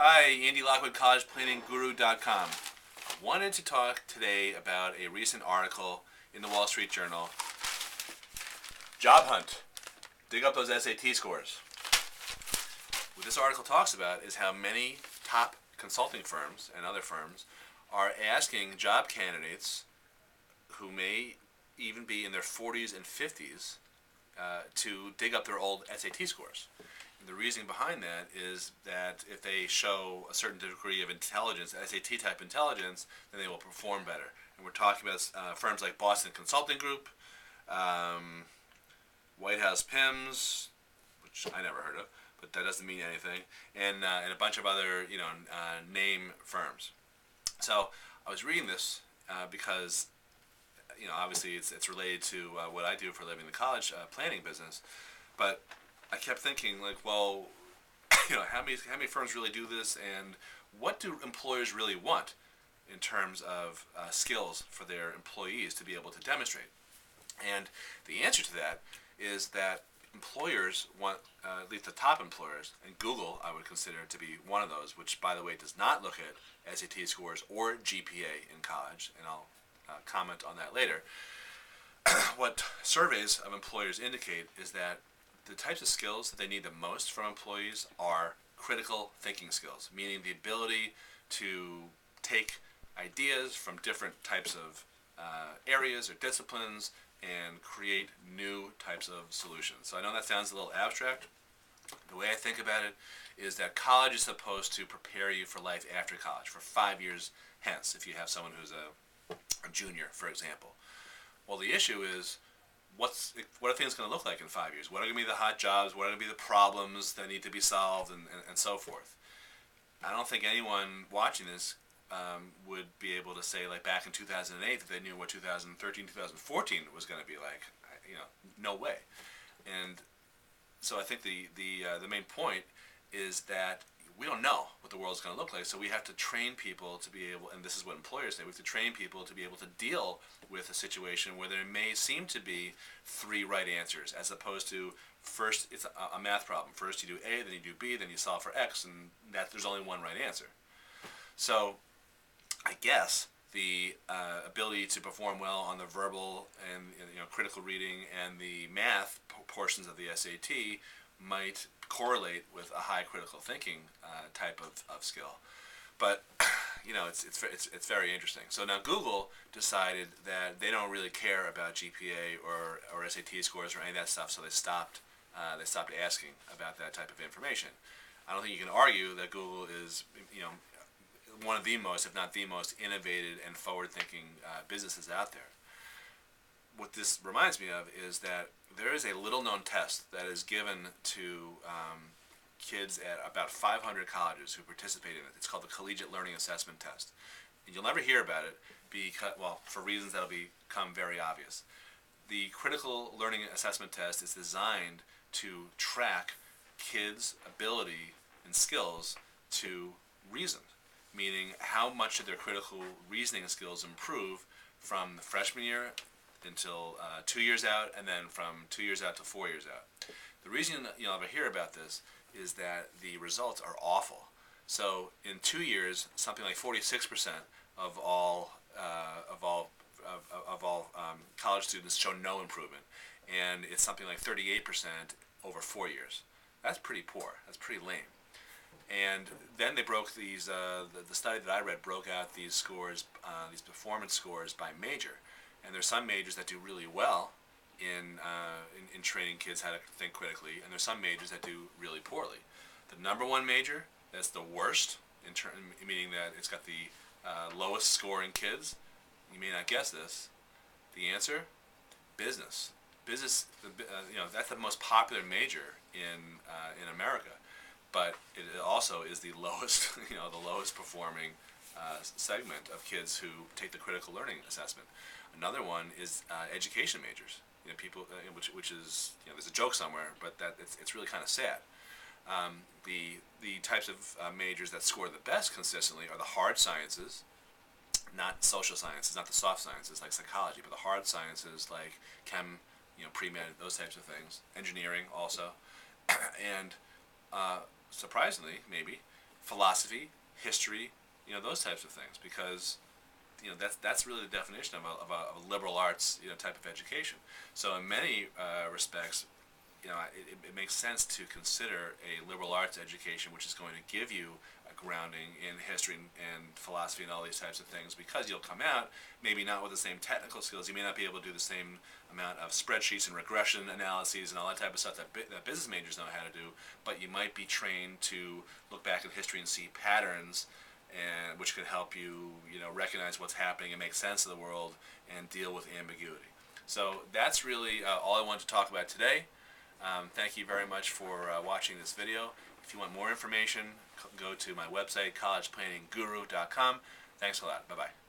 Hi, Andy Lockwood, collegeplanningGuru.com. Wanted to talk today about a recent article in the Wall Street Journal. Job hunt. Dig up those SAT scores. What this article talks about is how many top consulting firms and other firms are asking job candidates who may even be in their 40s and 50s to dig up their old SAT scores. And the reasoning behind that is that if they show a certain degree of intelligence, SAT type intelligence, then they will perform better. And we're talking about firms like Boston Consulting Group, White House PIMS, which I never heard of, but that doesn't mean anything, and a bunch of other name firms. So I was reading this because obviously it's related to what I do for a living, the college planning business. But I kept thinking, like, well, how many firms really do this, and what do employers really want in terms of skills for their employees to be able to demonstrate? And the answer to that is that employers want, at least the top employers, and Google I would consider to be one of those, which by the way does not look at SAT scores or GPA in college, and I'll comment on that later. What surveys of employers indicate is that the types of skills that they need the most from employees are critical thinking skills, meaning the ability to take ideas from different types of areas or disciplines and create new types of solutions. So I know that sounds a little abstract. The way I think about it is that college is supposed to prepare you for life after college, for 5 years hence, if you have someone who's a junior, for example. Well, the issue is, what are things going to look like in 5 years? What are going to be the hot jobs? What are going to be the problems that need to be solved, and so forth? I don't think anyone watching this would be able to say, like back in 2008, that they knew what 2013, 2014 was going to be like. No way. And so I think the main point is that we don't know what the world's going to look like, so we have to train people to be able, and this is what employers say, we have to train people to be able to deal with a situation where there may seem to be 3 right answers, as opposed to first it's a math problem. First you do A, then you do B, then you solve for X, and that there's only one right answer. So I guess the ability to perform well on the verbal and critical reading and the math portions of the SAT might correlate with a high critical thinking type of skill. But it's very interesting. So now Google decided that they don't really care about GPA or SAT scores or any of that stuff, so they stopped asking about that type of information. I don't think you can argue that Google is one of the most, if not the most, innovative and forward-thinking businesses out there. What this reminds me of is that there is a little-known test that is given to kids at about 500 colleges who participate in it. It's called the Collegiate Learning Assessment Test. And you'll never hear about it because, well, for reasons that will become very obvious. The Critical Learning Assessment Test is designed to track kids' ability and skills to reason, meaning how much did their critical reasoning skills improve from the freshman year until 2 years out, and then from 2 years out to 4 years out. The reason you'll ever hear about this is that the results are awful. So in 2 years, something like 46% of all college students show no improvement, and it's something like 38% over 4 years. That's pretty poor. That's pretty lame. And then they broke these. The study that I read broke out these scores, these performance scores by major. And there's some majors that do really well in training kids how to think critically, and there's some majors that do really poorly. The number one major that's the worst, meaning that it's got the lowest score in kids. You may not guess this. The answer: business. Business. That's the most popular major in America, but it also is the lowest, the lowest performing segment of kids who take the critical learning assessment. Another one is education majors. People, which is, there's a joke somewhere, but that it's really kind of sad. The types of majors that score the best consistently are the hard sciences, not social sciences, not the soft sciences like psychology, but the hard sciences like chem, pre-med, those types of things. Engineering also, and surprisingly, maybe philosophy, history, those types of things, because that's really the definition of a liberal arts type of education. So in many respects, it makes sense to consider a liberal arts education, which is going to give you a grounding in history and philosophy and all these types of things, because you'll come out maybe not with the same technical skills. You may not be able to do the same amount of spreadsheets and regression analyses and all that type of stuff that business majors know how to do, but you might be trained to look back at history and see patterns, and which could help you, recognize what's happening and make sense of the world and deal with ambiguity. So that's really all I wanted to talk about today. Thank you very much for watching this video. If you want more information, go to my website, collegeplannningguru.com. Thanks a lot. Bye-bye.